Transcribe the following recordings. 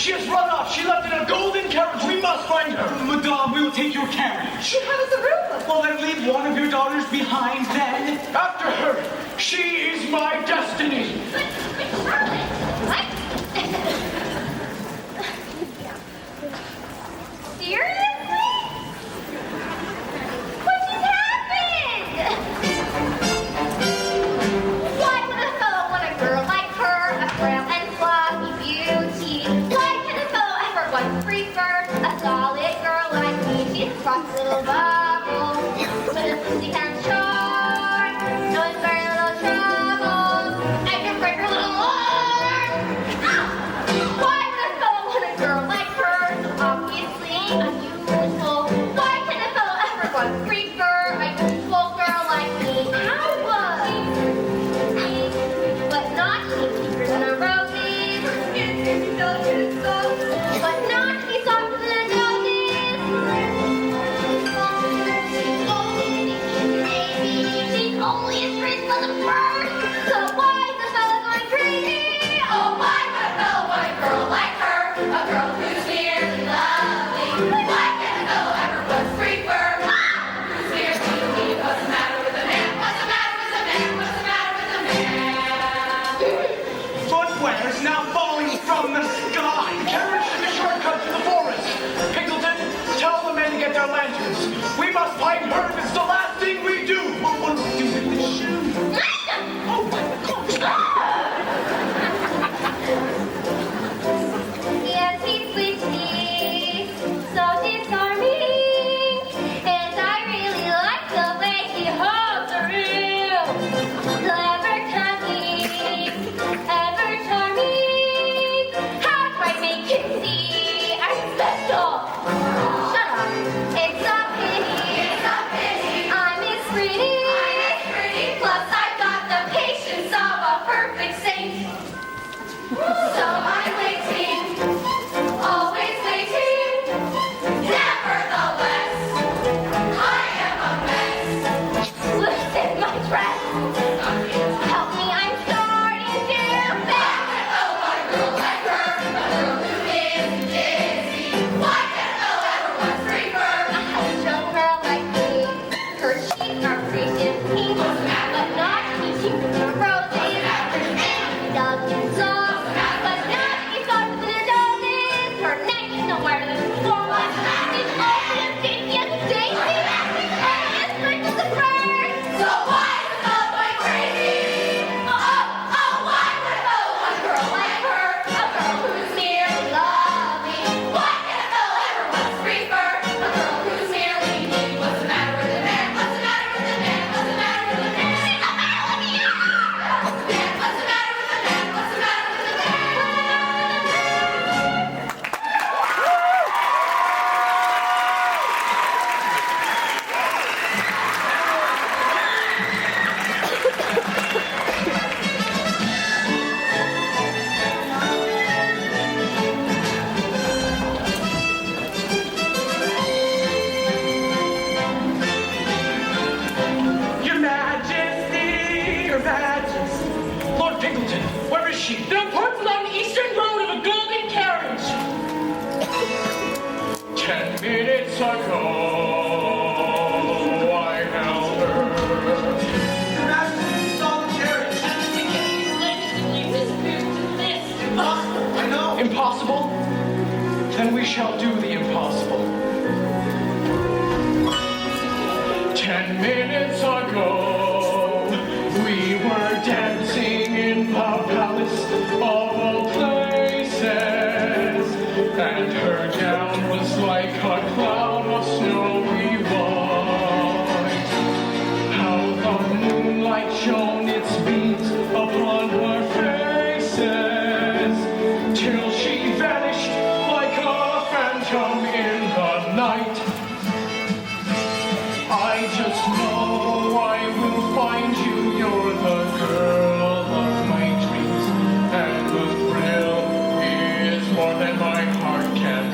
She has run off. She left in a golden carriage. We must find her. Madame, we will take your carriage. She has a room. Well, then leave one of your daughters behind, then. After her. She is my destiny. But Charlotte, what? Seriously? What just happened? Why would a fellow want a girl like her, a frail and fluffy beauty? Why can a fellow ever want to prefer a solid girl like me? She's a soft little bubble, but a pussy can charm. No, it's very little trouble. I can break her little arm. Why would a fellow want a girl like her? So obviously unusual. Why can a fellow ever want to prefer a usual girl like me? How was? But not to be sweeter than a roses. But not to be softer than a noses. She's only as rich for the first. So why is the fella going crazy? Oh, why would a fella want a girl like her? A girl who's merely lovely. Why can a fellow ever want to prefer? Who's merely what's the matter with a man? What's the matter with a man? What's the matter with a man? Footwear's now falling from the sky. Carriage is a shortcut to the forest. Pickleton, tell the men to get their lanterns. We must find her if it's the last thing we do. What do we do with the shoe? Oh, my God. Yes, he's witty, so disarming, and I really like the way he holds a room. Clever, cunning, ever charming. How do I make him see I'm special? Shut up. It's a pity. It's a pity. I'm his pretty. I'm his pretty. Plus I've got the patience of a perfect saint. So I'm waiting, always waiting. Nevertheless, I am a mess. Look at my dress. Help me, I'm starting to beg. Oh, my girl like her, a girl who is dizzy. Why can't no ever want to free her? I have a young girl like me. Her cheeks are pretty and pink, but not peachy with the roses. Dog and soft, but not he's softer than a dog's. Her neck is no wider than a swan. She's open and dainty as a daisy. She's only as quick as a bird. So why is the fellow going crazy? Why would a fellow want a girl like her? A girl who's merely lovely. Why can a fellow ever want to free her? A girl who's merely me. What's the matter with a man? What's the matter with a man? What's the matter with a man? She's the matter with you! What's the matter with a man? What's the matter with a man? Your Majesty, Your Majesty. Lord Pickleton, where is she? The ports along the eastern road of a golden carriage. 10 minutes ago, I held her. Your Majesty saw the carriage. Impossible, I know. Impossible? Then we shall do the impossible. 10 minutes ago, we were dancing in the palace of all places, and her gown was like a cloud of snowy white. How the moonlight shone its beams upon her faces, till she vanished like a phantom in the night. I just know I will find you. You're the girl of my dreams, and the thrill is more than my heart can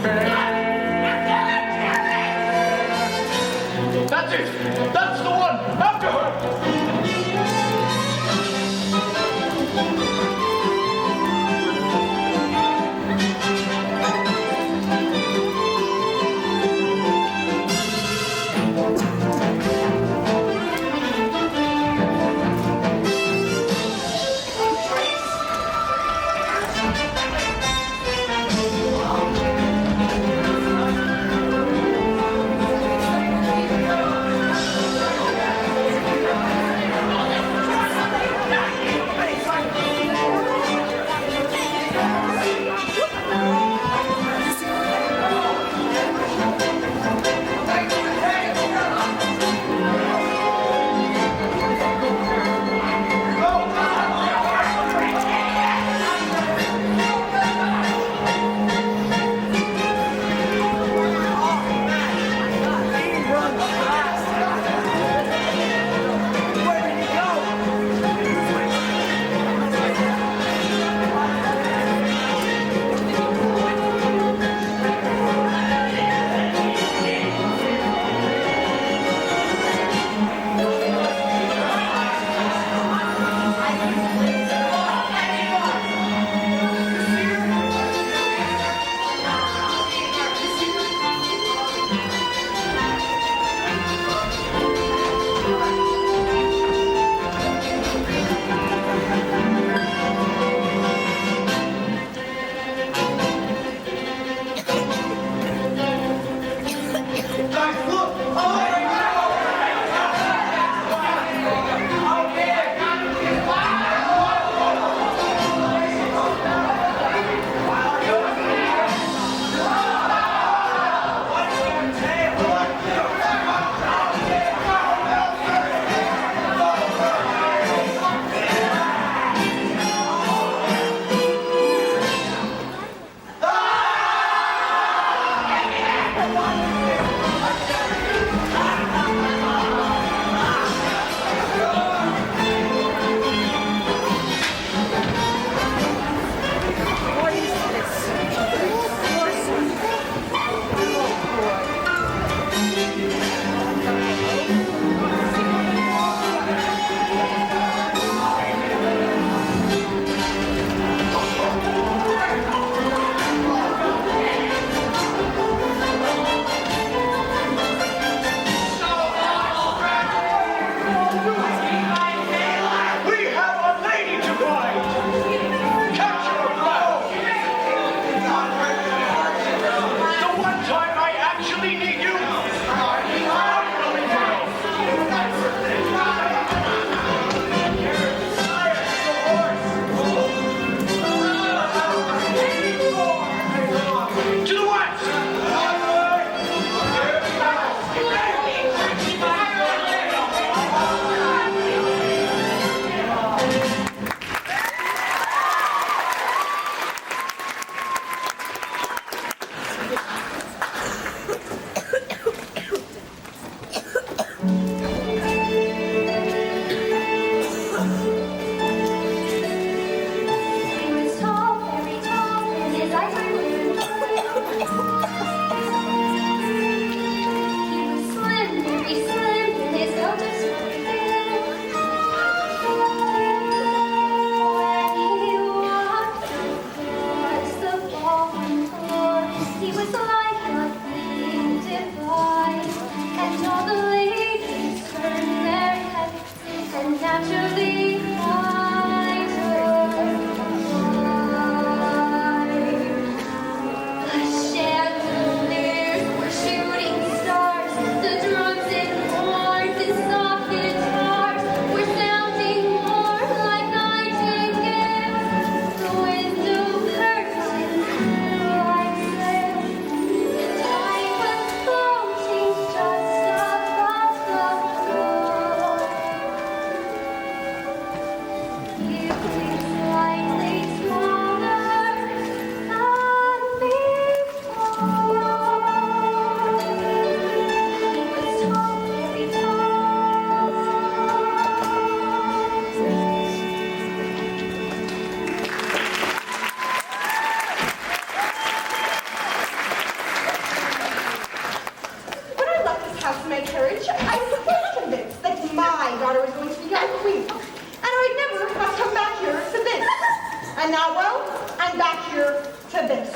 Now, well, I'm back here to this.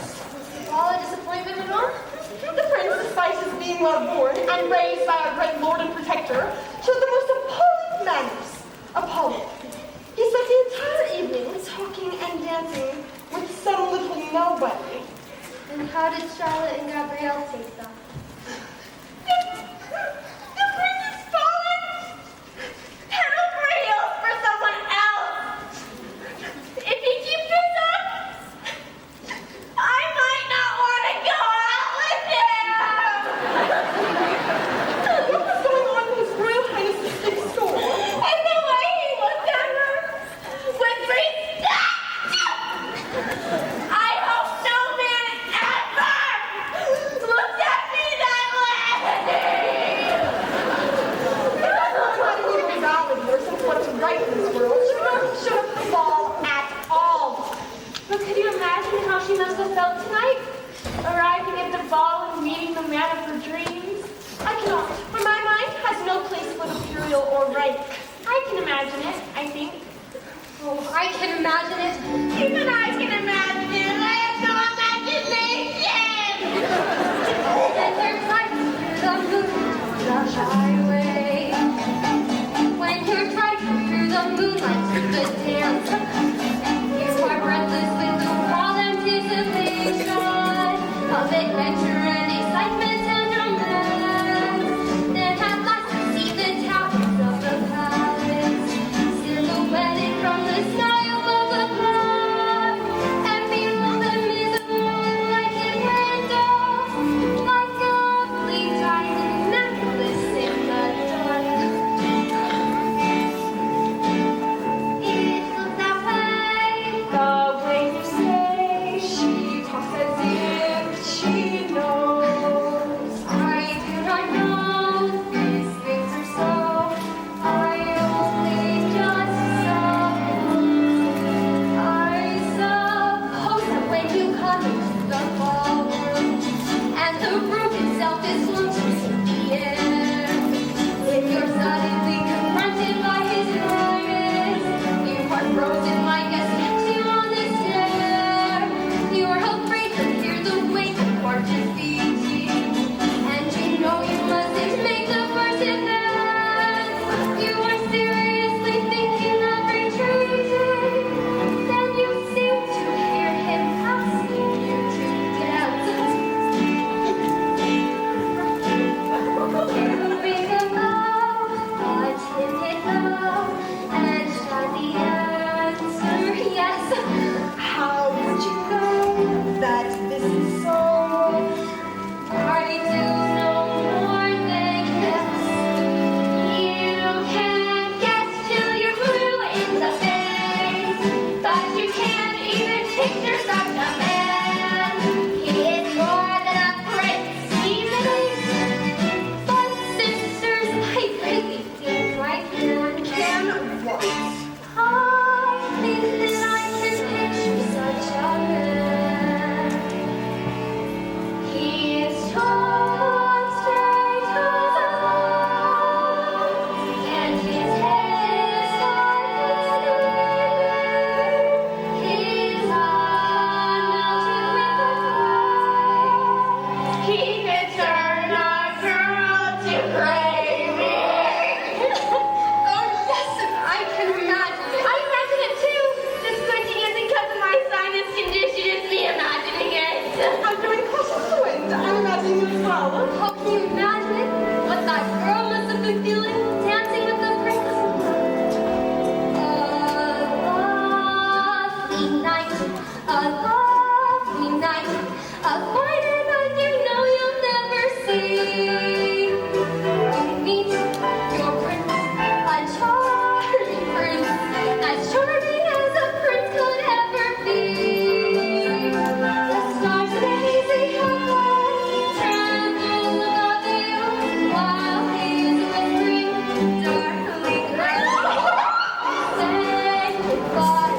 All a disappointment and all? The prince, despite his being well born and raised by our great lord and protector, showed the most appalling manners. Appalling. He spent the entire evening talking and dancing with some little nobody. And how did Charlotte and Gabrielle take that? The prince has fallen! Pedal for heels for someone else! If he keeps this up, I might not want to go out with him! What was going on in His Royal Highness's big store? And the way he looked at her with respect! I hope no man ever looked at me that way! Not even morality or some what's right in this world should have fall at all. But could you imagine how she must have felt tonight? Arriving at the ball and meeting the man of her dreams? I cannot, for my mind has no place for the imperial or rank. I can imagine it, I think. Oh, I can imagine it. Even I can imagine it. I have no imagination. And there's light through the moon on the highway. When you're driving through the moonlight to the dance, you are breathless with the wild anticipation of adventure and excitement and romance. Then at last you see the towers of the palace, silhouetted from the sky above the clouds, and below them is a moonlighted window, like a lovely diamond necklace in the dark. It looks that way, The way you say she talks as if she knows. I do not know these things are so. I only just suppose that when you come into the ballroom and the room itself is luxurious in the air, when you're suddenly confronted by his brightness, you are frozen like a statue on the stair. You are afraid to hear the weight of gorgeous beauty, and you know you mustn't make the first advance. You are seriously thinking of retreating, then you seem to hear him asking you to dance. You ring a bell, a timid bell, and shout the answer yes. How would you know that this is so? I do no more than guess. You can guess till you're blue in the face, but you can't even picture such a man. He is more than a prince, he's an ace. But sisters, I really think I can. Can what? I think that I can picture such a man. He is tall, straight as a line, and his head is like a snake. His eyes melted with the fire. He could turn a girl to gravy. Oh yes, I can imagine it. I imagine it too. The squinting isn't because of my sinus condition, it's me imagining it. I'm doing cautious wind. I'm imagining it as well. How can you imagine it? What that girl must have been feeling dancing with the princess. A lovely night, a finer than you know you'll never see. You meet your prince, a charming prince, as charming as a prince could ever be. The stars in a hazy heaven tremble above you, while he is whispering darkly gray. Say goodbye,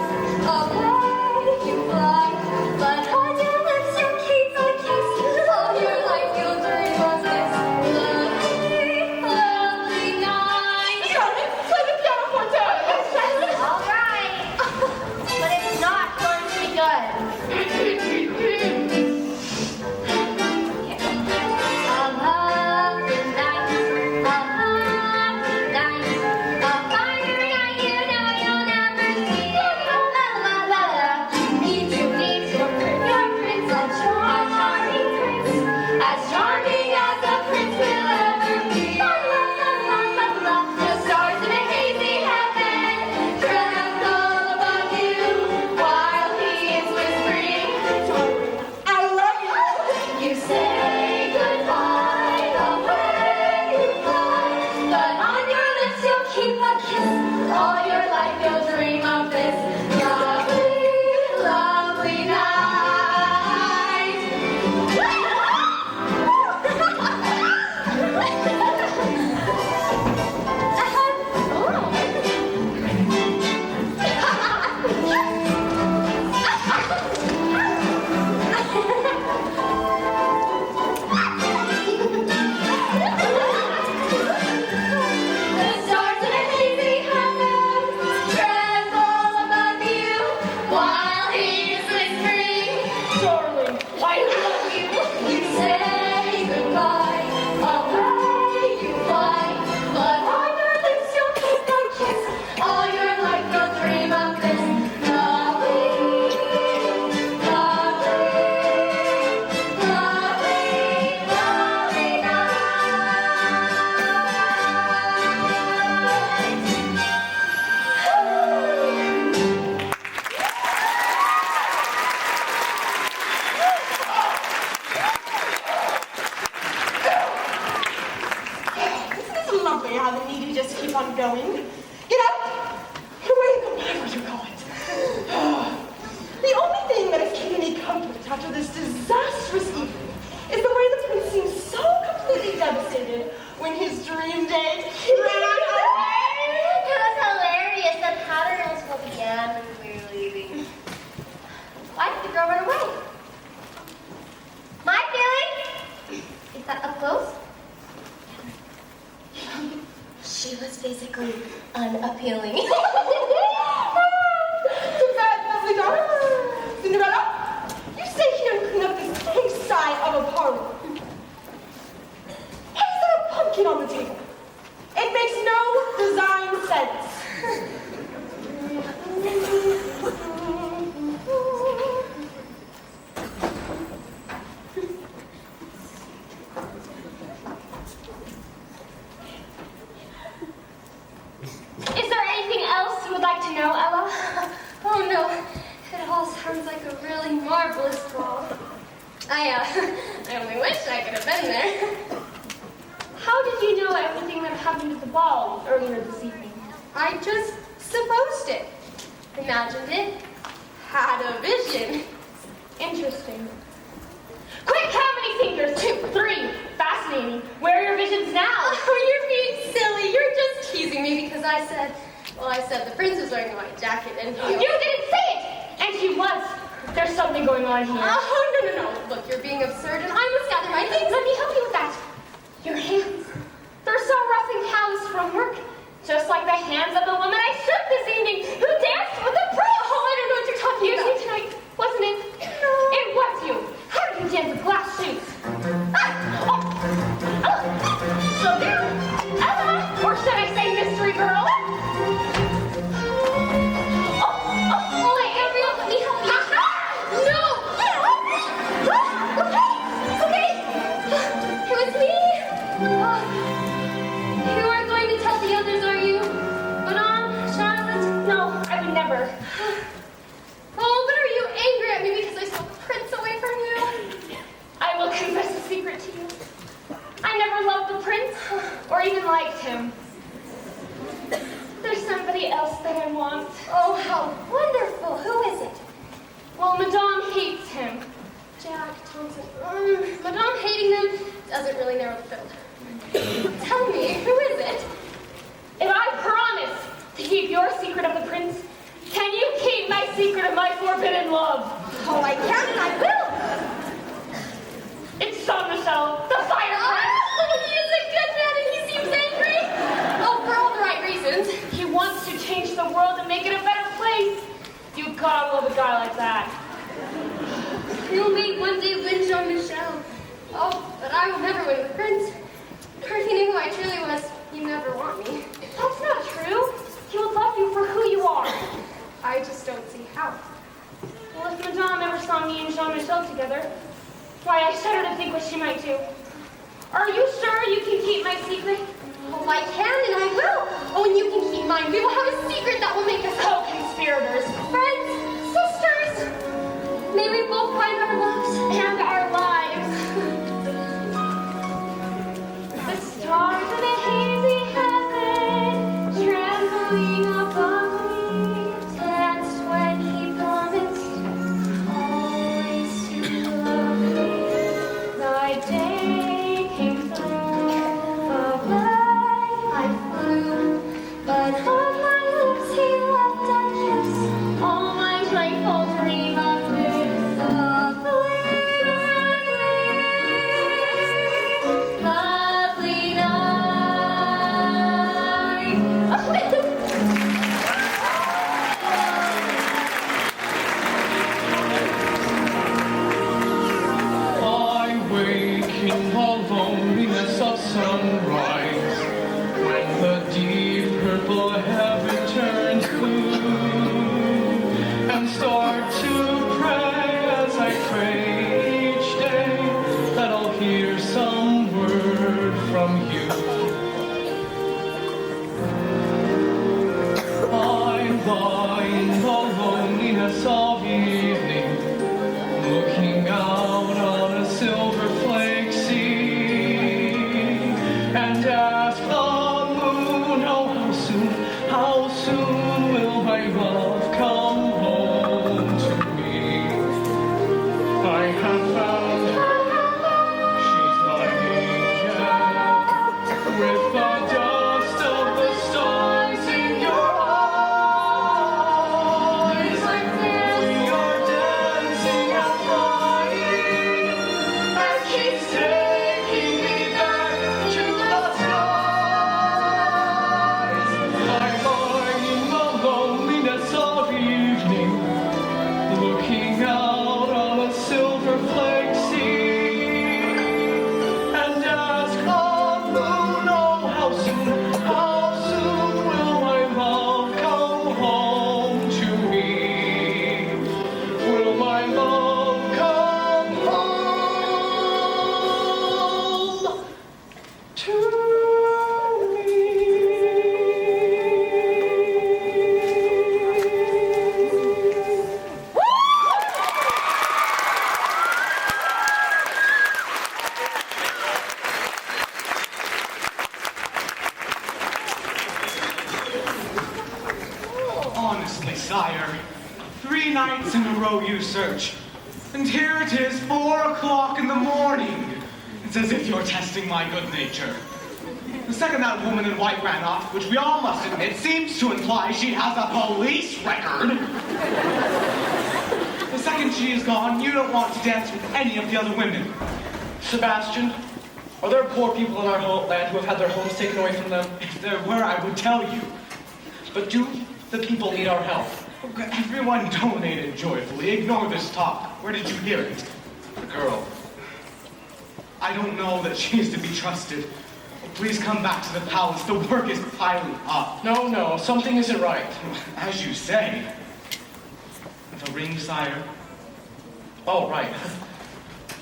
away you fly. you're going. Get out! Get away, whatever you call it. The only thing that has given me comfort after this disastrous evening is the way the prince seemed so completely devastated when his dream date ran away. It was hilarious. The patterns will begin when we were leaving. Why did the girl run away? My feeling is that up close, she was physically unappealing. Too bad, lovely daughter. Cinderella, you stay here and clean up this pigsty of a parlor. Why is there a pumpkin on the table? It makes no design sense. Is there anything else you would like to know, Ella? Oh no, it all sounds like a really marvelous ball. I only wish I could have been there. How did you know everything that happened at the ball earlier this evening? I just supposed it, imagined it, had a vision. Interesting. Quick, how many fingers? 2, 3. Fascinating. Where are your visions now? Oh, you're being silly. You're just teasing me because I said the prince was wearing a white jacket and he... You didn't say it! And he was. There's something going on here. Oh, no. Look, you're being absurd and I must gather my things. Let me help you with that. Your hands. They're so rough and calloused from work. Just like the hands of the woman I shook this evening who danced with the prince. Oh, I don't know what you're talking You about. see tonight, wasn't it? No. It was you. How did you dance with glass shoes? So there, Ella, or should I say mystery girl? Wait, Gabriel, let me help you. No! Okay. It was me. You aren't going to tell the others, are you? Charlotte? No, I would never. Oh, but are you angry at me because I stole the prince away from you? I will confess a secret to you. I never loved the prince, or even liked him. There's somebody else that I want. Oh, how wonderful. Who is it? Well, Madame hates him. Jack Thompson. Madame hating him doesn't really narrow the field. Tell me, who is it? If I promise to keep your secret of the prince, can you keep my secret of my forbidden love? Oh, I can and I will. It's Jean-Michel, the fire prince. Oh, he is a good man and he seems angry. Oh, for all the right reasons. He wants to change the world and make it a better place. You gotta love a guy like that. You may one day win Jean-Michel. Oh, but I will never win the prince. For if he knew who I truly was, he'd never want me. That's not true. He would love you for who you are. I just don't see how. Well, if Madame ever saw me and Jean-Michel together, why, I shudder to think what she might do. Are you sure you can keep my secret? Oh, I can and I will. Oh, and you can keep mine. We will have a secret that will make us Co-conspirators. friends, sisters. May we both find our loves And our lives. The stars in a hazy heaven, trembling above me, danced when he promised always to love me. Thy day came through, away I flew, but on my lips he left a kiss. All my looking out on a silver flake sea, and ask the moon, oh, how soon will my love come home to me? Will my love come home to me? Honestly, sire, 3 nights in a row you search, and here it is 4 o'clock in the morning. It's as if you're testing my good nature. The second that woman in white ran off, which we all must admit seems to imply she has a police record. The second she is gone, you don't want to dance with any of the other women. Sebastian, are there poor people in our land who have had their homes taken away from them? If there were, I would tell you. But do the people need our help? Everyone donated joyfully. Ignore this talk. Where did you hear it? The girl. I don't know that she is to be trusted. Please come back to the palace. The work is piling up. No, something isn't right. As you say. The ring, sire. Oh, right.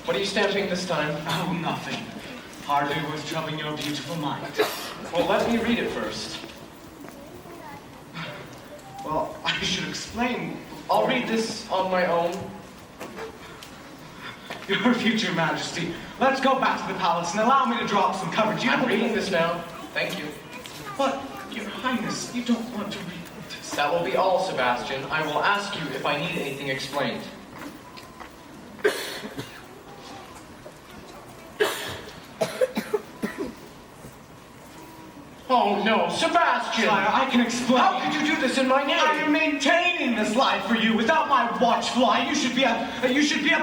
What are you stamping this time? Oh, nothing. Hardly worth troubling your beautiful mind. Well, let me read it first. Well, I should explain. I'll read this on my own. Your future majesty, let's go back to the palace and allow me to draw up some coverage. I'm reading this now. Thank you. But, your highness, you don't want to read this. That will be all, Sebastian. I will ask you if I need anything explained. Oh no, Sebastian! Sire, I can explain. How could you do this in my name? I am maintaining this life for you. Without my watch fly, you should be a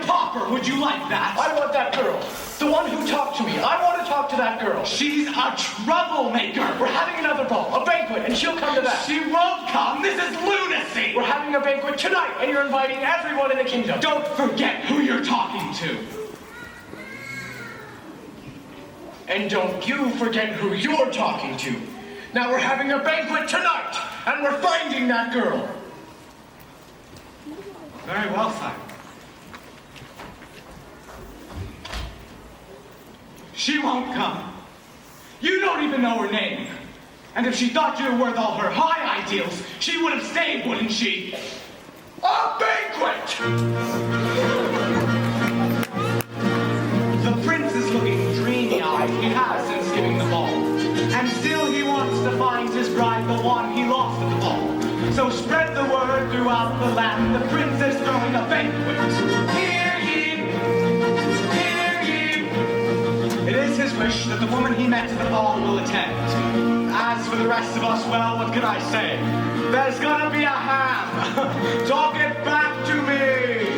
pauper. Would you like that? I want that girl. The one who talked to me. I want to talk to that girl. She's a troublemaker. We're having another ball, a banquet, and she'll come to that. She won't come. This is lunacy. We're having a banquet tonight, and you're inviting everyone in the kingdom. Don't forget who you're talking to. And don't you forget who you're talking to. Now we're having a banquet tonight, and we're finding that girl. Very well, sire. She won't come. You don't even know her name. And if she thought you were worth all her high ideals, she would have stayed, wouldn't she? A banquet! The prince is looking dreamy-eyed. He has since giving the ball. And still he wants to find his bride, the one he lost at the ball. So spread the word throughout the land. The prince is throwing a banquet. Hear ye! Hear ye! It is his wish that the woman he met at the ball will attend. As for the rest of us, well, what can I say? There's gonna be a ham. Talk it back to me.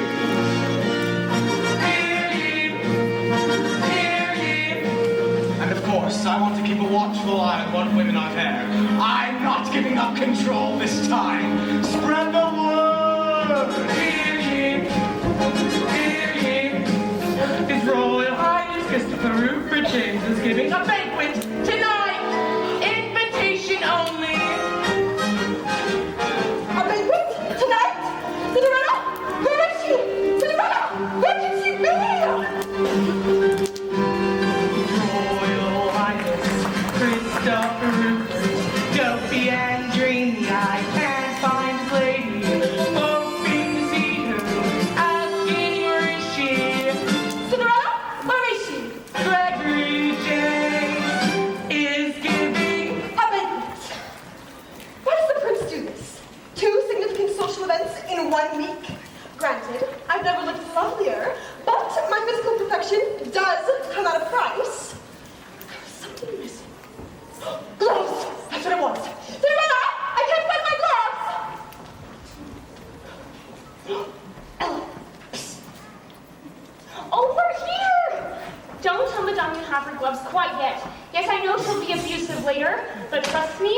And of course, I want to keep a watchful eye on what women I've had. I'm not giving up control this time. Spread the word! Hear ye! Hear ye! His Royal Highness Christopher Rupert James is giving a banquet tonight! Invitation only! A banquet? Tonight? Cinderella? Where is she? Cinderella! Where can she be? Christopher Rupert, dopey and dreamy, I can't find his lady, hoping to see her, asking where is she? Cinderella? Where is she? Gregory James is giving A banquet. Why does the prince do this? 2 significant social events in 1 week? Granted, I've never looked lovelier, but my physical perfection does come at a price. Something missing. Gloves! That's what it was. Cinderella! I can't find my gloves! Over here! Don't tell Madame you have her gloves quite yet. Yes, I know she'll be abusive later, but trust me,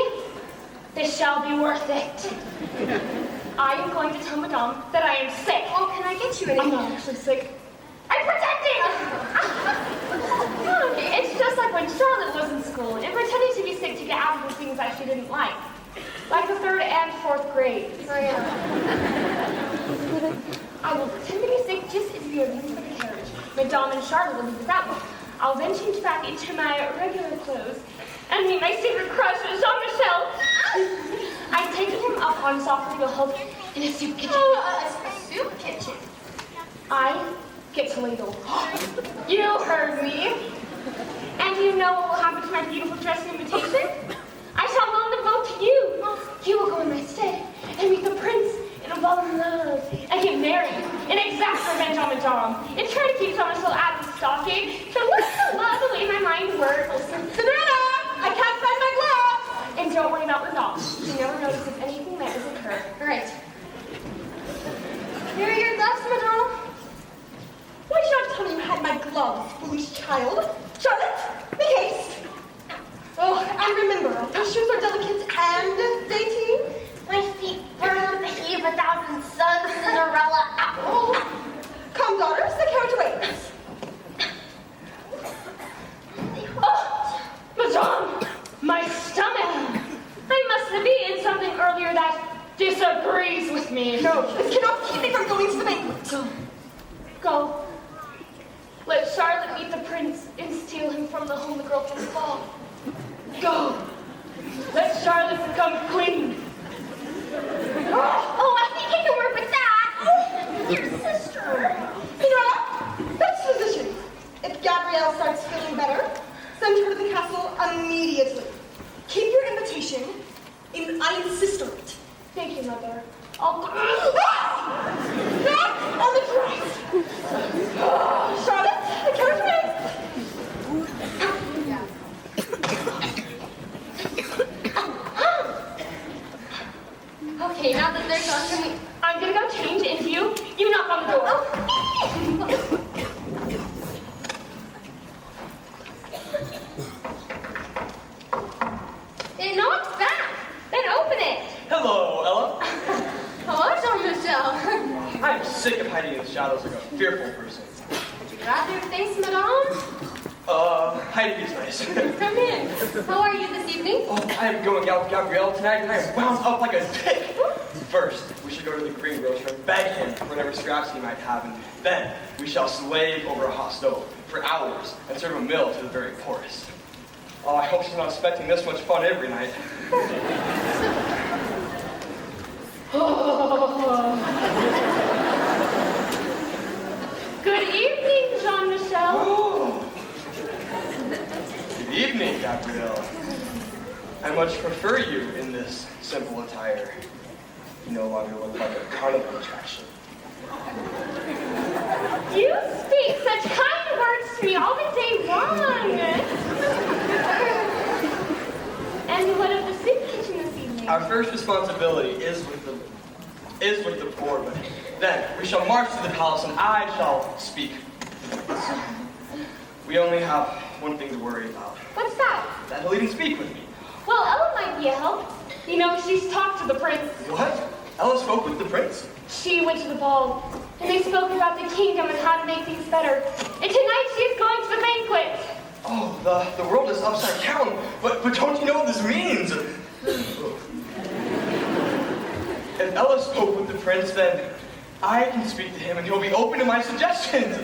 this shall be worth it. I am going to tell Madame that I am sick. Oh, can I get get you anything. I'm not actually sick. I'm pretending! It's just like when Charlotte was in school and pretending to be sick to get out of the things that she didn't like. Like the 3rd and 4th grades. Oh, yeah. I will pretend to be sick just as we are leaving for the carriage. Madame and Charlotte will leave without me. I'll then change back into my regular clothes and meet my secret crush, Jean-Michel. I take him up on his offer to go help in a soup kitchen. A soup kitchen. I get to ladle. You heard me. And you know what will happen to my beautiful dress and invitation? I shall will devote to you. You will go in my stead and meet the prince and fall in love and get married and exact revenge on Madame and try to keep Jean-Michel out of the stocking. So love the way my mind works. Cinderella, I can't find my gloves. And don't worry about Madame. She never notices anything that isn't her. All right. Here are your gloves, Madame. Why should I tell you had my gloves, foolish child? Charlotte, make haste. Oh, and remember, your shoes are delicate and dainty. My feet burn the heat of 1,000 suns, Cinderella. Oh, come, daughters, the carriage waits. Oh, Madame, my stomach. I must have eaten something earlier that disagrees with me. No, this cannot keep me from going to the banquet. Go. Let Charlotte meet the prince and steal him from the home the girl can fall. Go. Let Charlotte become queen. Oh, I think I can work with that. Your sister. Cinderella, best physician. If Gabrielle starts feeling better, send her to the castle immediately. Keep your invitation, and I insist on it. Thank you, Mother. I'll go. Back on the dress. Charlotte, the carriage waits. Okay, now that they're done, I'm gonna go change into you. You knock on the door. It knocks back. Then open it. Hello, Ella. Hello, Jean-Michel. I'm sick of hiding in the shadows like a fearful person. Would you rather face Madame? Hiding is nice. Come in. How are you this evening? Oh, I am going out with Gabrielle tonight, and I am wound up like a dick. First, we should go to the greengrocer and beg him for whatever scraps he might have, and then we shall slave over a hot stove for hours and serve a meal to the very poorest. Oh, I hope she's not expecting this much fun every night. Good evening, Jean-Michel. Oh. Good evening, Gabrielle. I much prefer you in this simple attire. You no longer look like a carnival attraction. You speak such kind words to me all the day long. And what of the soup kitchen this evening? Our first responsibility is with the poor, but then we shall march to the palace and I shall speak. We only have one thing to worry about. What's that? That he'll even speak with me. Well, Ella might be a help. You know, she's talked to the prince. What? Ella spoke with the prince? She went to the ball, and they spoke about the kingdom and how to make things better. And tonight she's going to the banquet. Oh, the world is upside down. But don't you know what this means? If Ella spoke with the prince, then I can speak to him and he'll be open to my suggestions.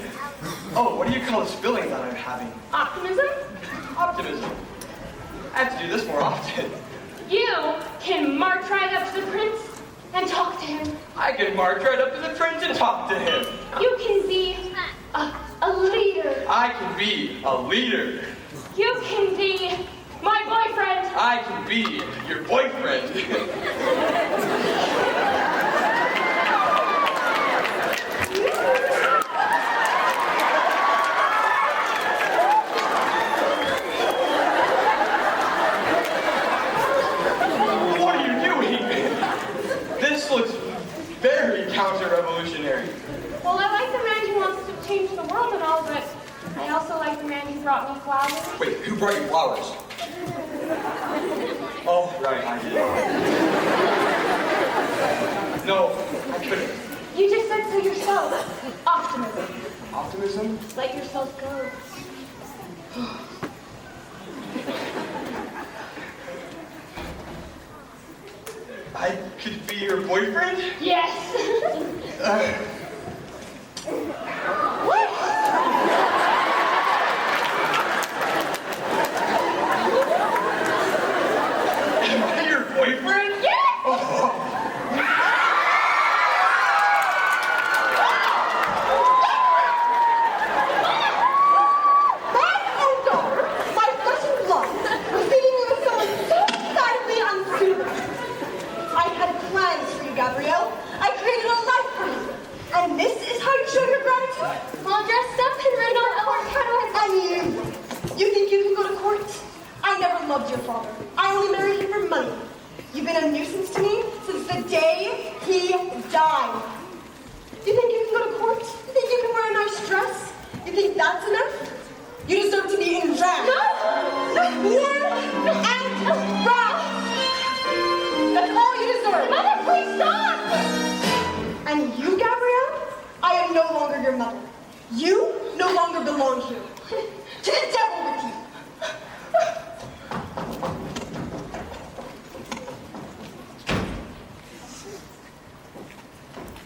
Oh, what do you call this feeling that I'm having? Optimism? Optimism. I have to do this more often. You can march right up to the prince and talk to him. I can march right up to the prince and talk to him. You can be a leader. I can be a leader. You can be my boyfriend. I can be your boyfriend. What are you doing? This looks very counter-revolutionary. Well, I like the man who wants to change the world and all, but I also like the man who brought me flowers. Wait, who brought you flowers? Oh, right, I did. No, I couldn't. You just said so yourself. bosom. Let yourself go. I could be your boyfriend? Yes. Am I your boyfriend? Man and daughter, my flesh and blood, was feeding you with someone so decidedly unsuitable. I had plans for you, Gabrielle. I created a life for you. And this is how you show your gratitude? All dressed up and ready to court. How do I... And you think you can go to court? I never loved your father. I only married him for money. You've been a nuisance to me since the day he died. You think you can go to court? You think you can wear a nice dress? You think that's enough? You deserve to be in rags. No! And rags! That's all you deserve. Mother, please stop! And you, Gabrielle, I am no longer your mother. You no longer belong here. To the devil with you.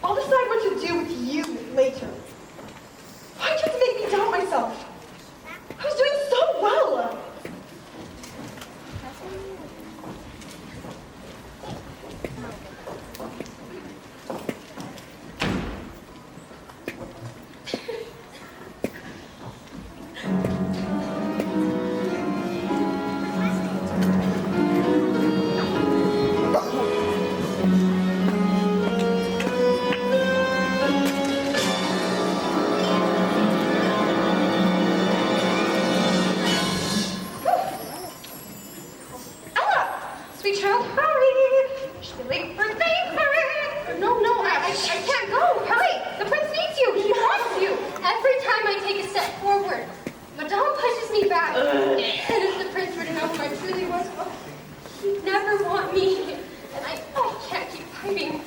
I'll decide what to do with you later. Why'd you have to make me doubt myself? I was doing so well. Sweet child, hurry! You should be late for hurry! No, I can't go. Hurry! The prince needs you. He wants you. Every time I take a step forward, Madame pushes me back. And if the prince were to know who I truly was, well, he'd never want me. And I can't keep fighting.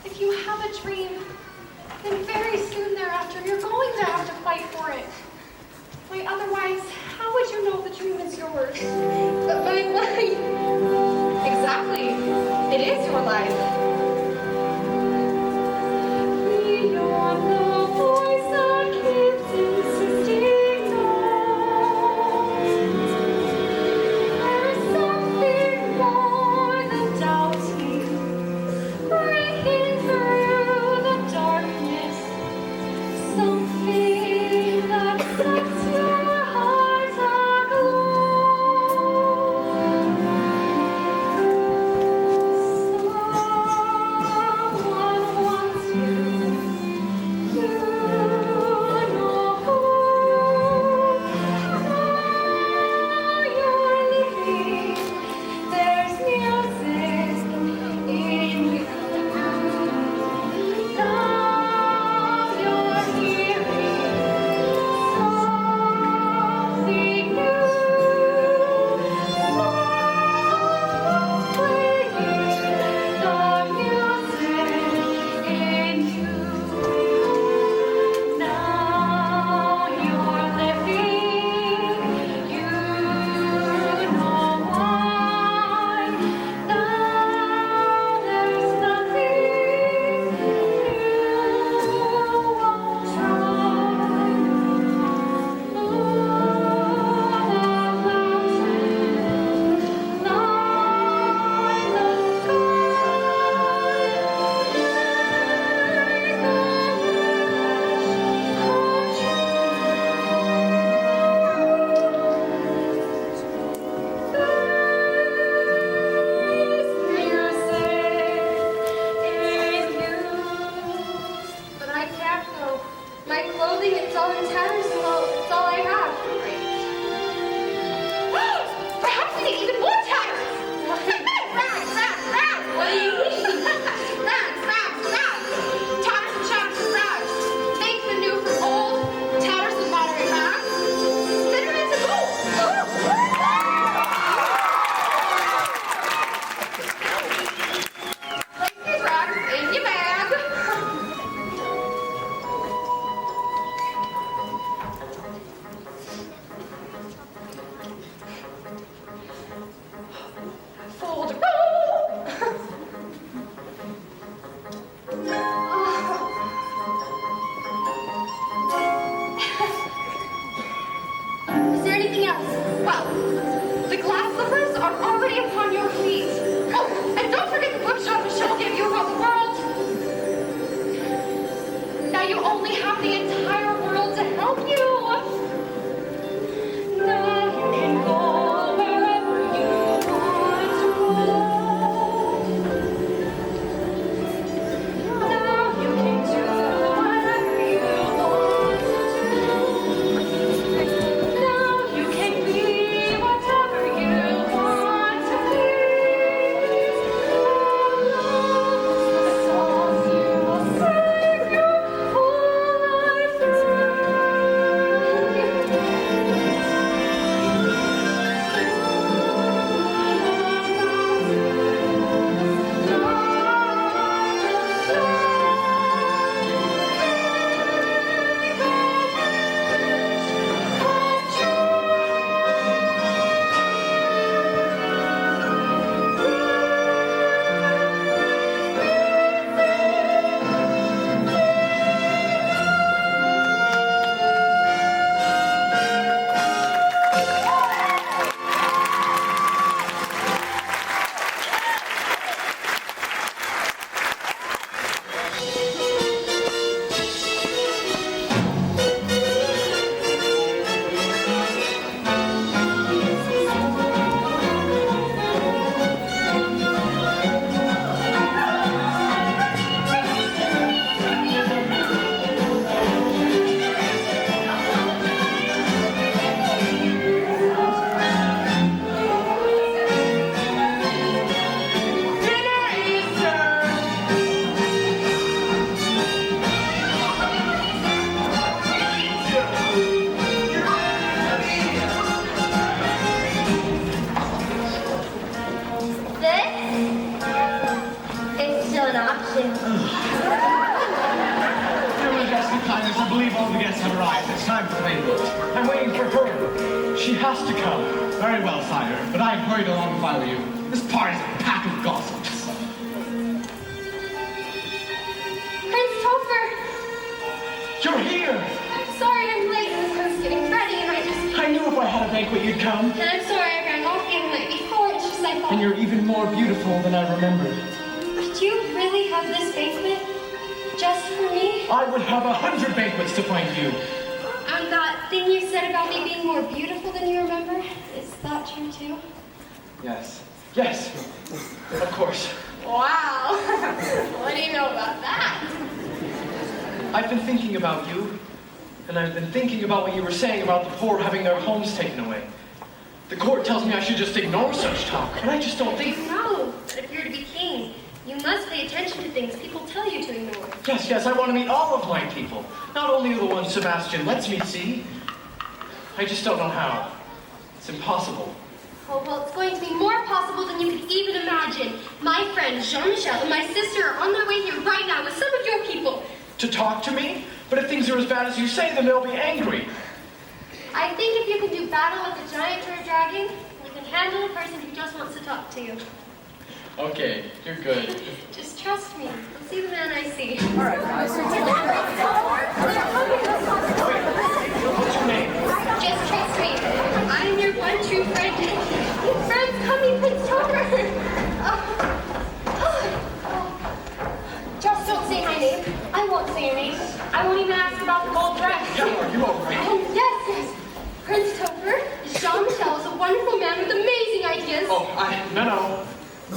If you have a dream, then very soon thereafter, you're going to have to fight for it. Why, otherwise, how would you know the dream is yours? But my life. Exactly. It is your life. Beyond the voice that keeps insisting on, there's something more than doubting, breaking through the darkness. Something that sets your heart aglow. Someone wants you. You know who. Now you're living. There's music in you. Now you're hearing something new. Someone's playing the music in you. Now you're living. You know why. Now there's nothing you won't try. But I can't go. My clothing, it's all in tatters, and it's all I have. Perhaps we need even more tatters! Rags! What do you mean? Rags! Tatters and shatters and rags. Make the new from old. Tatters and modern rags. Bitter into gold. Place these rags in your bag. you only have the entire world to help you. Now you can go wherever you want to go. Now you can do whatever you want to do. Now you can be whatever you want to be. The songs you will sing your whole life It's still an option. Your majestic kindness, I believe all the guests have arrived. It's time for the banquet. I'm waiting for her. She has to come. Very well, sire, but I've hurried along to follow you. This party's a pack of gossips. Prince Topher! You're here! I'm sorry I'm late. I was getting ready and I knew if I had a banquet, you'd come. And I'm sorry I ran off the night before. It's just I thought... And you're even more beautiful than I remembered. Did you really have this banquet just for me? I would have 100 banquets to find you. And that thing you said about me being more beautiful than you remember, is that true too? Yes. Yes. Of course. Wow. What do you know about that? I've been thinking about you, and I've been thinking about what you were saying about the poor having their homes taken away. The court tells me I should just ignore such talk, but I just don't think... No, but if you're to be king, you must pay attention to things people tell you to ignore. Yes, I want to meet all of my people. Not only the ones Sebastian lets me see. I just don't know how. It's impossible. Oh, well, it's going to be more possible than you could even imagine. My friend Jean-Michel and my sister are on their way here right now with some of your people. To talk to me? But if things are as bad as you say, then they'll be angry. I think if you can do battle with a giant or a dragon, you can handle a person who just wants to talk to you. Okay, you're good. Just trust me. You'll see the man I see. All right, guys. What's your name? Just trust me. I'm your one true friend. Friends, coming, Prince Topher. Just don't say my name. I won't say your name. I won't even ask about the gold dress. Yeah, are you all right? Oh, yes. Prince Topher, Jean-Michel is a wonderful man with amazing ideas. Oh, no.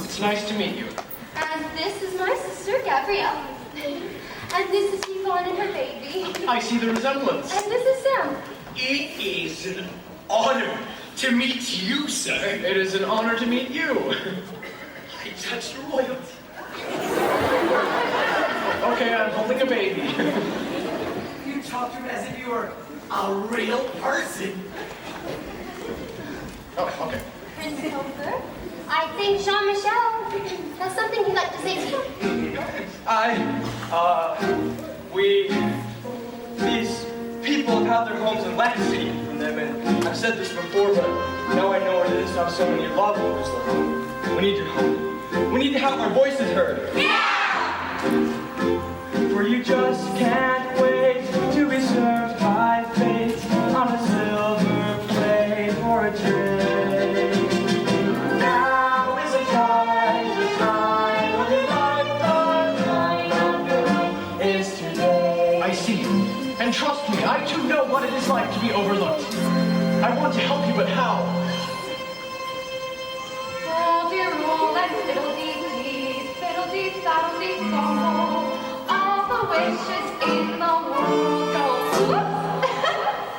It's nice to meet you. And this is my sister, Gabrielle. And this is Yvonne and her baby. I see the resemblance. And this is Sam. It is an honor to meet you, sir. It is an honor to meet you. I touched royalty. Okay, I'm holding a baby. You talk to him as if you were a real person. Oh, okay. Prince Topher, I think Jean-Michel has something he'd like to say to you. These people have had their homes and lands taken from them, and I've said this before, but now I know what it is to have so many loved ones left. We need your help. We need to have our voices heard. Yeah! For you just can't wait to be served by fate on a silver plate or a tray. Now is the time when the lifetime is today. I see you. And trust me, I too know what it is like to be overlooked. I want to help you, but how? Oh, dear roll and fiddle-dee-dee, fiddle-dee-faddle-dee-fumble. All the wishes in the world go whoop,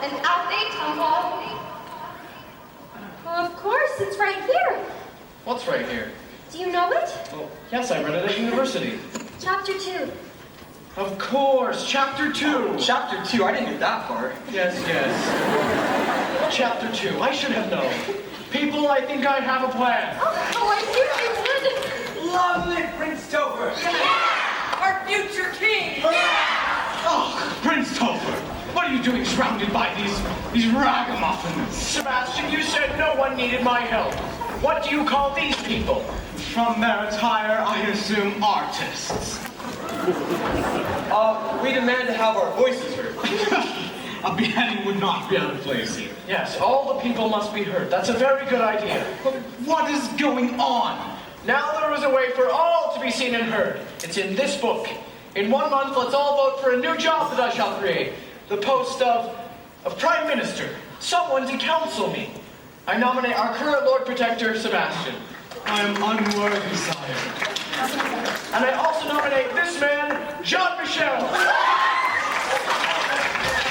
and out they tumble. Well, of course, it's right here. What's right here? Do you know it? Well, yes, I read it at university. Chapter 2. Of course, chapter 2. Chapter 2, I didn't get that far. Yes, yes. Chapter 2, I should have known. People, I think I have a plan. Oh, I knew you would. Lovely Prince Topher. Yeah! Our future king. Oh, Prince Topher, what are you doing surrounded by these ragamuffins? Sebastian, you said no one needed my help. What do you call these people? From their attire, I assume artists. We demand to have our voices heard. A beheading would not be out of place here. Yes, all the people must be heard. That's a very good idea. But what is going on? Now there is a way for all to be seen and heard. It's in this book. In 1 month, let's all vote for a new job that I shall create. The post of Prime Minister. Someone to counsel me. I nominate our current Lord Protector, Sebastian. I am unworthy, sire. And I also nominate this man, Jean-Michel.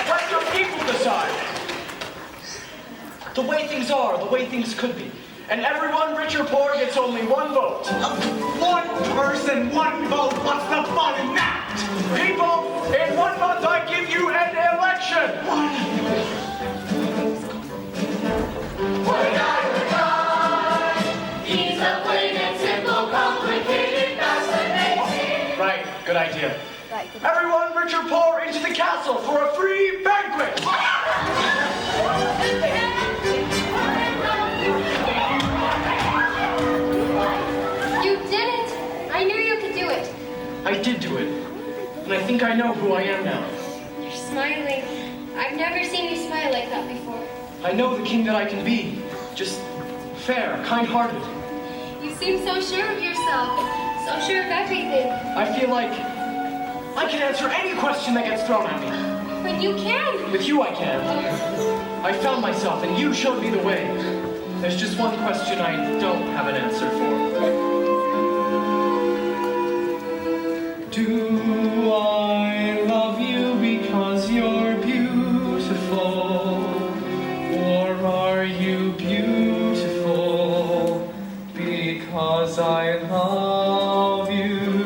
Let the people decide. The way things are, the way things could be. And everyone, rich or poor, gets only one vote. One person, one vote. What's the fun in that? People, in 1 month I give you an election. He's a plain and simple, complicated, fascinating. Right, good idea. Everyone, rich or poor, into the castle for a free banquet. You did it. I knew you could do it. I did do it. And I think I know who I am now. You're smiling. I've never seen you smile like that before. I know the king that I can be. Just fair, kind-hearted. You seem so sure of yourself. So sure of everything. I feel like I can answer any question that gets thrown at me. But you can. With you, I can. I found myself, and you showed me the way. There's just one question I don't have an answer for. Do I love you because you're beautiful? Or are you beautiful because I love you?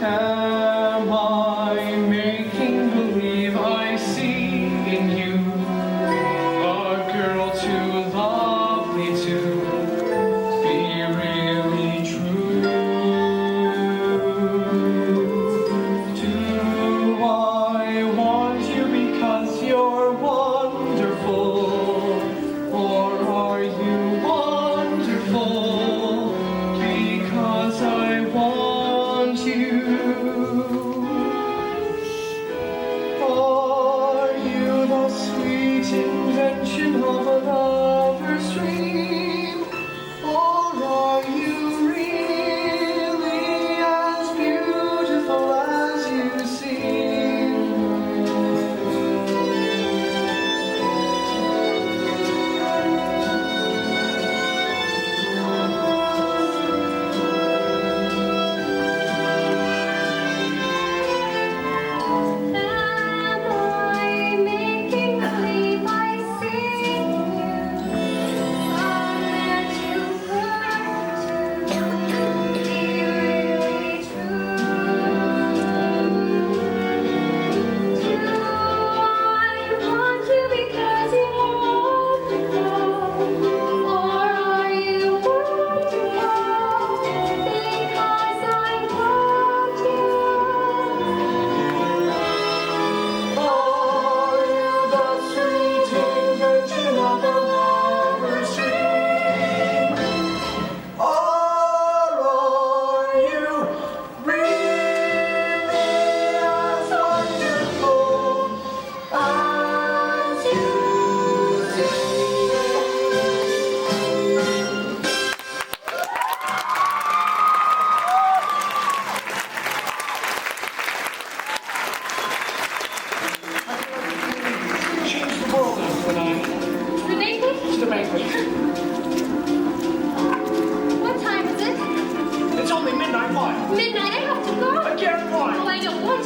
Am I making believe I see in you a girl too lovely to be really true?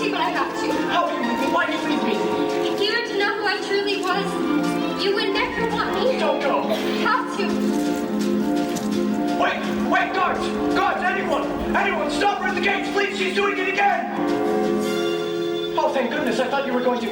to, but I have to. Help you with me. Why do you please me? If you were to know who I truly was, you would never want me. Don't go. Have to. Wait, guards! Guards, anyone, stop her at the gates, please, she's doing it again! Oh, thank goodness, I thought you were going to...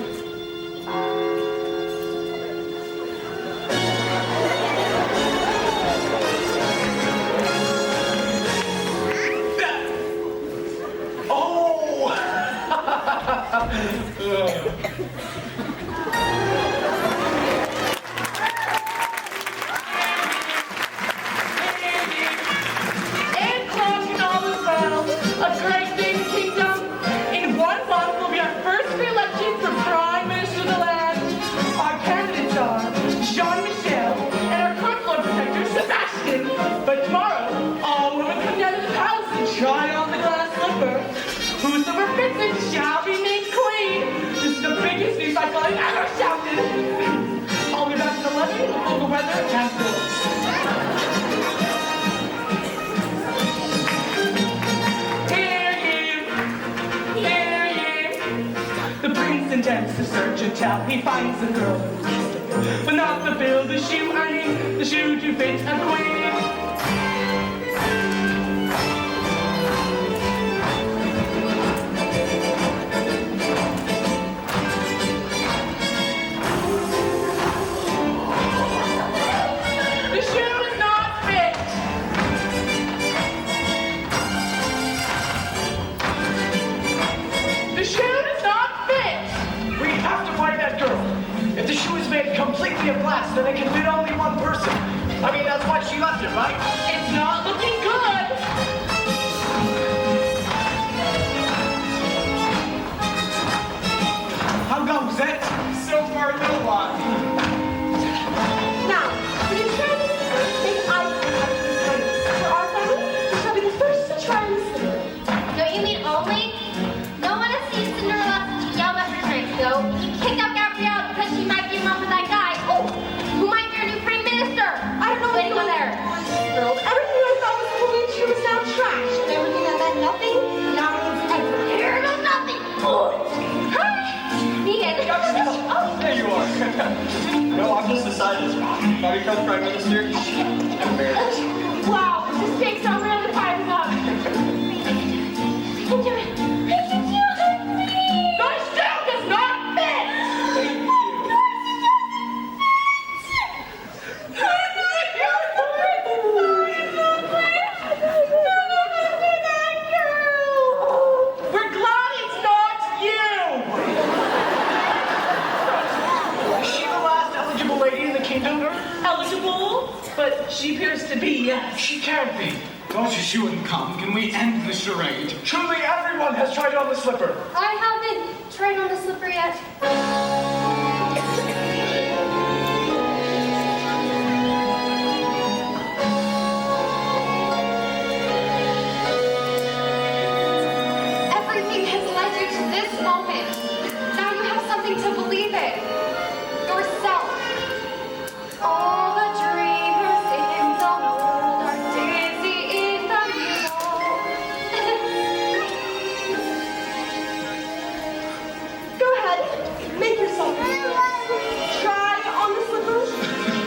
I'll be back in 11 with all the weather and bills. Hear ye! The prince intends to search until he finds the girl who's missing, but not the bill, the shoe, I mean, the shoe to fit a queen. Completely of glass, then it can fit only one person. I mean, that's why she left it, right? It's not looking good! How goes it? So far, no one. Now, for the Chinese big eye for our family, you shall be the first to try this slipper. Don't you mean only? No one has seen Cinderella since she yelled at her parents, though. He kicked out Gabrielle because she might be in love with that guy. Oh, who might be our new prime minister? I don't know what's going on world. Everything I thought was cool and true is now trash. And everything that meant nothing, now means everything. Here goes nothing. Oh. Hi. Ian. Oh. There you are. No, I'm just decided. Now become Prime Minister. I'm embarrassed. Wow, this takes a really firing up. I can do it. I can do it. My shoe does not fit! Thank you. We're glad it's not you! Is she the last eligible lady in the kingdom? Eligible? But she appears to be. She can't be. Gosh, she wouldn't come. Can we end the charade? Truly, everyone has tried on the slipper. I haven't tried on the slipper yet. Everything has led you to this moment. Now you have something to believe in. Yourself. All the dreamers in the world are dizzy in the middle. Go ahead, make yourself try on the slippers.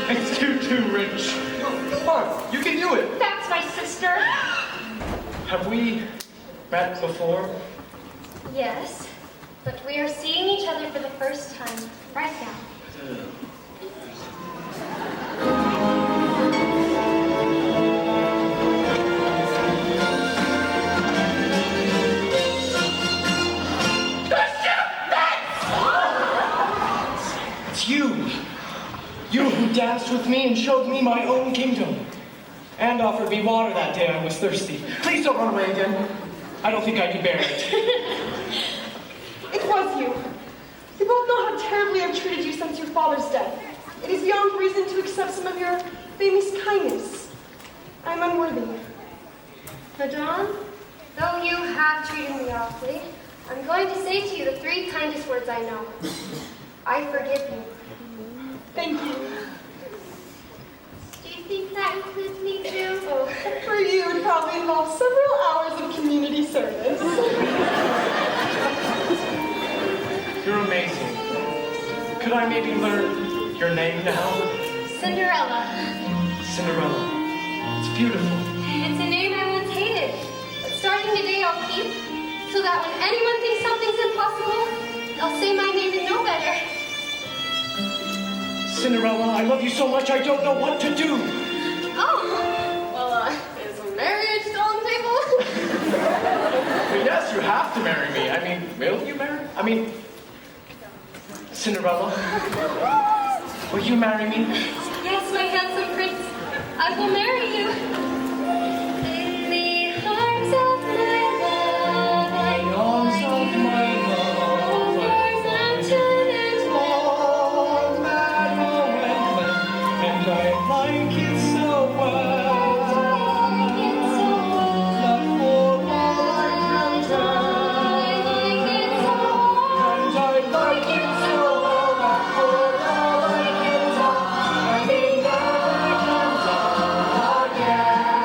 It's too rich. Come on, you can do it. That's my sister. Have we met before? Yes, but we are seeing each other for the first time right now. It's you. You who danced with me and showed me my own kingdom. And offered me water that day I was thirsty. Please don't run away again. I don't think I can bear it. It was you. We both know how terribly I've treated you since your father's death. It is beyond reason to accept some of your famous kindness. I'm unworthy. Madame, though you have treated me awfully, I'm going to say to you the 3 kindest words I know. I forgive you. Thank you. Do you think that includes me too? Oh, for you, it would probably involve several hours of community service. I maybe learn your name now? Cinderella. Cinderella. It's beautiful. It's a name I once hated, but starting today I'll keep, so that when anyone thinks something's impossible, they'll say my name is no better. Cinderella, I love you so much I don't know what to do. Oh, well, is marriage still on the table? Well, yes, you have to marry me. I mean, will you marry? I mean, Cinderella, will you marry me? Yes, my handsome prince, I will marry you. In the arms of my love, I arms of my love, over mountain and all meadow and I like it so well. Love for all and I like it so well. Love for all I can do, I think I can die again.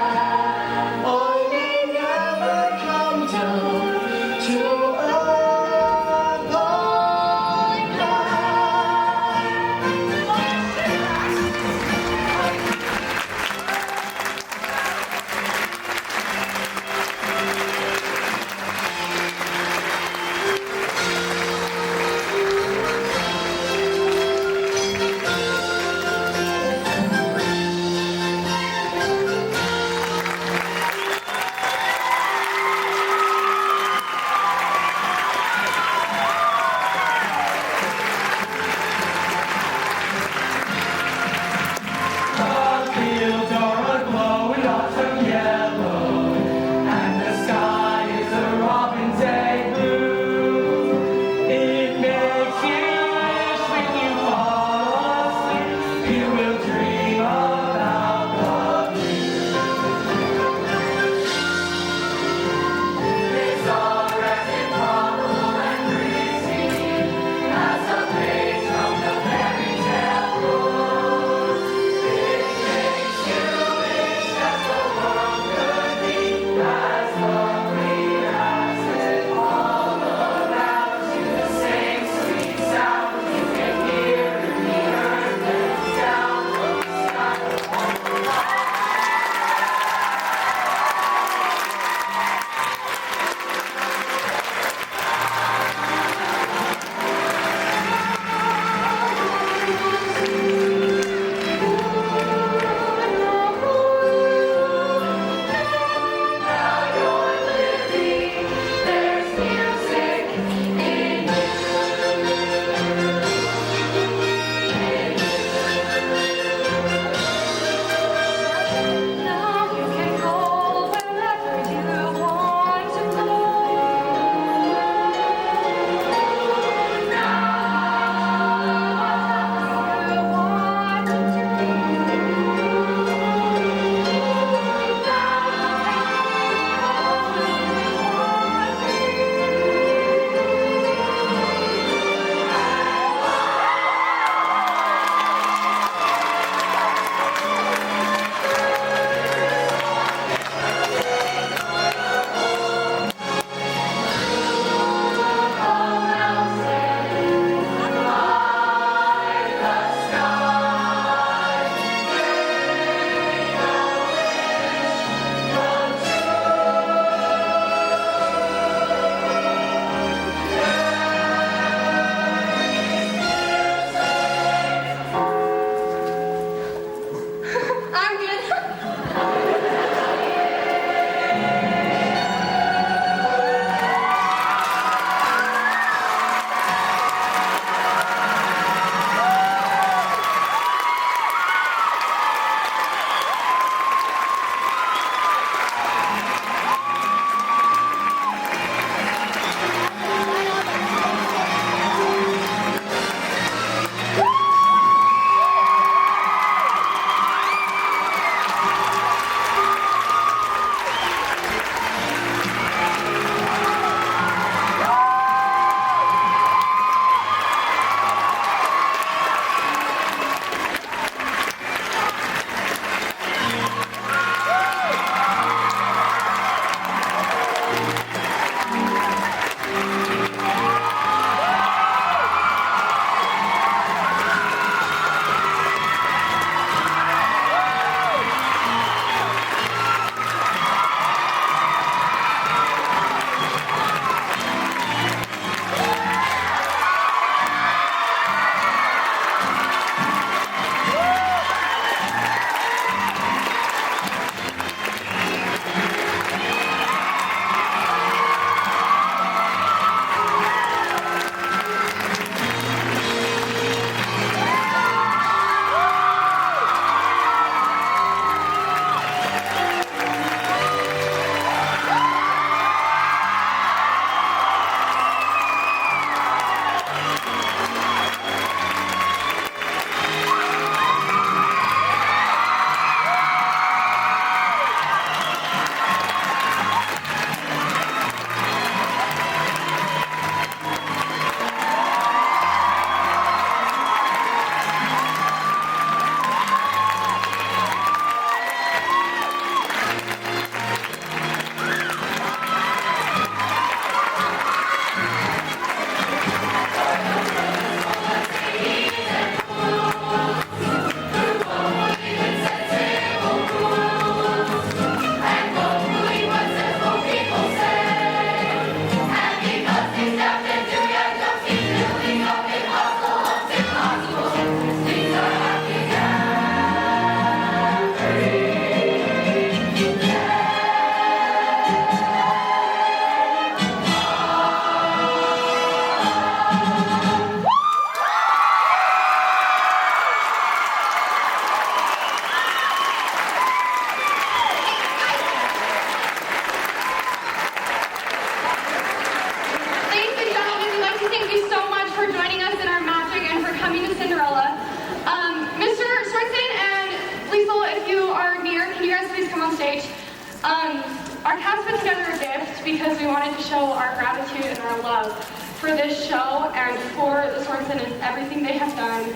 Our cast put together a gift because we wanted to show our gratitude and our love for this show and for the Sorensen and everything they have done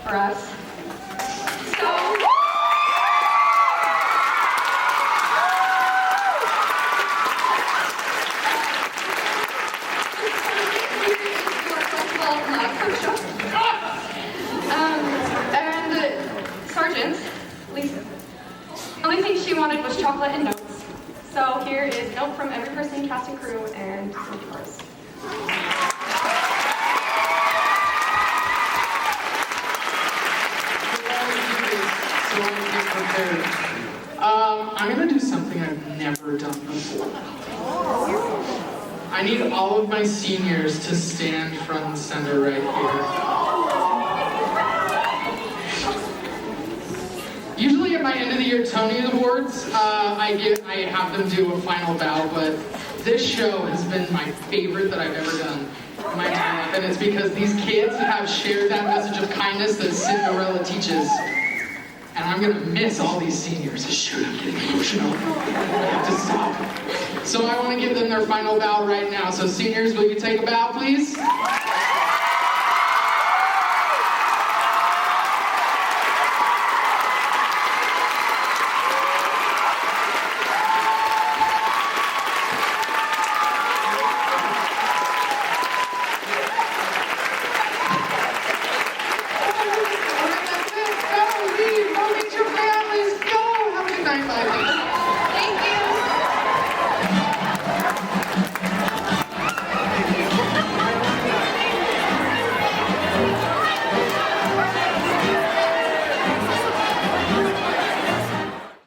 for us. So, and Sergeant, Lisa, the only thing she wanted was chocolate and notes. So here is a note from every person, cast and crew, and some yours. I'm gonna do something I've never done before. I need all of my seniors to stand front and center right here. Usually at my end of the year Tony Awards, I have them do a final bow, but this show has been my favorite that I've ever done in my entire life, and it's because these kids have shared that message of kindness that Cinderella teaches. And I'm gonna miss all these seniors. Shoot, I'm getting emotional. I have to stop. So I want to give them their final bow right now. So seniors, will you take a bow, please?